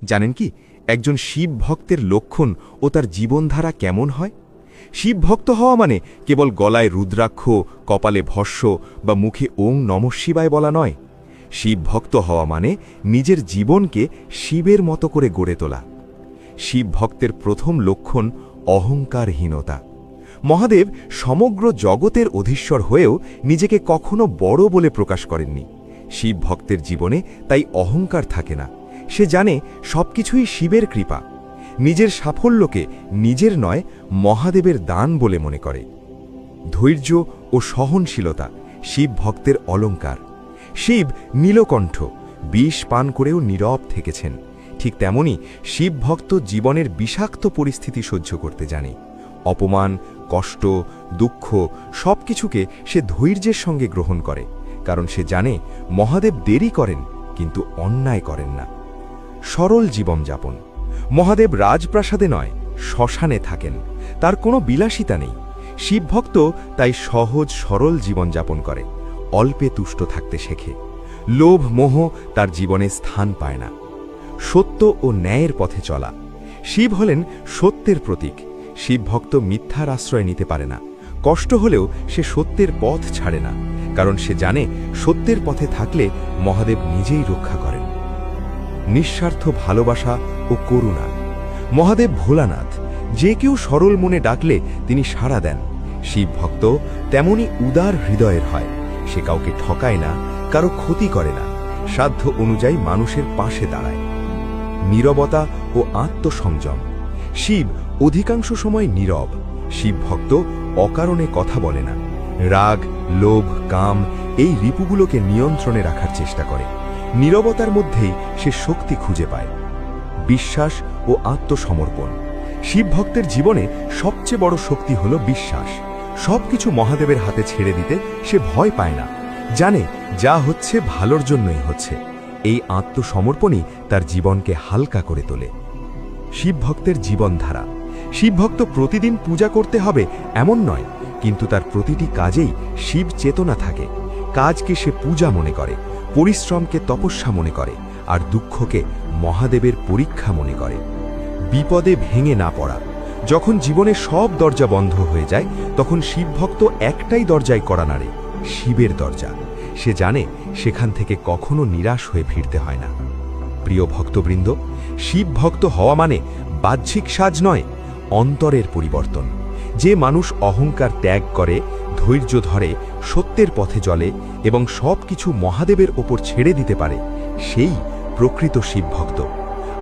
জানেন কি একজন শিব ভক্তের লক্ষণ ও তার জীবনধারা কেমন হয়? শিব ভক্ত হওয়া মানে কেবল গলায় রুদ্রাক্ষ, কপালে ভস্য বা মুখে ওং নমঃ শিবায় বলা নয়। শিব ভক্ত হওয়া মানে নিজের জীবনকে শিবের মতো করে গড়ে তোলা। শিব ভক্তের প্রথম লক্ষণ অহংকারহীনতা। মহাদেব সমগ্র জগতের অধীশ্বর হয়েও নিজেকে কখনো বড় বলে প্রকাশ করেননি। শিব ভক্তের জীবনে তাই অহংকার থাকে না। সে জানে সবকিছুই শিবের কৃপা। নিজের সাফল্যকে নিজের নয়, মহাদেবের দান বলে মনে করে। ধৈর্য ও সহনশীলতা শিব ভক্তের অলঙ্কার। শিব নীলকণ্ঠ, বিষ পান করেও নীরব থেকেছেন। ঠিক তেমনি শিব ভক্ত জীবনের বিষাক্ত পরিস্থিতি সহ্য করতে জানে। অপমান, কষ্ট, দুঃখ সবকিছুকে সে ধৈর্যের সঙ্গে গ্রহণ করে, কারণ সে জানে মহাদেব দেরি করেন কিন্তু অন্যায় করেন না। সরল জীবনযাপন। মহাদেব রাজপ্রাসাদে নয়, শ্মশানে থাকেন। তার কোনো বিলাসিতা নেই। শিবভক্ত তাই সহজ সরল জীবনযাপন করে, অল্পে তুষ্ট থাকতে শেখে। লোভ মোহ তার জীবনে স্থান পায় না। সত্য ও ন্যায়ের পথে চলা। শিব হলেন সত্যের প্রতীক। শিবভক্ত মিথ্যার আশ্রয় নিতে পারে না। কষ্ট হলেও সে সত্যের পথ ছাড়ে না, কারণ সে জানে সত্যের পথে থাকলে মহাদেব নিজেই রক্ষা করেন। নিঃস্বার্থ ভালোবাসা ও করুণা। মহাদেব ভোলানাথ, যে কেউ সরল মনে ডাকলে তিনি সাড়া দেন। শিবভক্ত তেমনি উদার হৃদয়ের হয়। সে কাউকে ঠকায় না, কারো ক্ষতি করে না, সাধ্য অনুযায়ী মানুষের পাশে দাঁড়ায়। নীরবতা ও আত্মসংযম। শিব অধিকাংশ সময় নীরব। শিবভক্ত অকারণে কথা বলে না। রাগ, লোভ, কাম এই রিপুগুলোকে নিয়ন্ত্রণে রাখার চেষ্টা করে। নীরবতার মধ্যেই সে শক্তি খুঁজে পায়। বিশ্বাস ও আত্মসমর্পণ। শিবভক্তের জীবনে সবচেয়ে বড় শক্তি হল বিশ্বাস। সবকিছু মহাদেবের হাতে ছেড়ে দিতে সে ভয় পায় না। জানে যা হচ্ছে ভালোর জন্যই হচ্ছে। এই আত্মসমর্পণই তার জীবনকে হালকা করে তোলে। শিবভক্তের জীবনধারা। শিবভক্ত প্রতিদিন পূজা করতে হবে এমন নয়, কিন্তু তার প্রতিটি কাজেই শিব চেতনা থাকে। কাজকে সে পূজা মনে করে, পরিশ্রমকে তপস্যা মনে করে, আর দুঃখকে মহাদেবের পরীক্ষা মনে করে। বিপদে ভেঙে না পড়া। যখন জীবনে সব দরজা বন্ধ হয়ে যায়, তখন শিবভক্ত একটাই দরজায় কড়া নাড়ে, শিবের দরজা। সে জানে সেখান থেকে কখনো নিরাশ হয়ে ফিরতে হয় না। প্রিয় ভক্তবৃন্দ, শিবভক্ত হওয়া মানে বাহ্যিক সাজ নয়, অন্তরের পরিবর্তন। যে মানুষ অহংকার ত্যাগ করে, ধৈর্য ধরে, সত্যের পথে চলে এবং সবকিছু মহাদেবের ওপর ছেড়ে দিতে পারে, সেই প্রকৃত শিবভক্ত।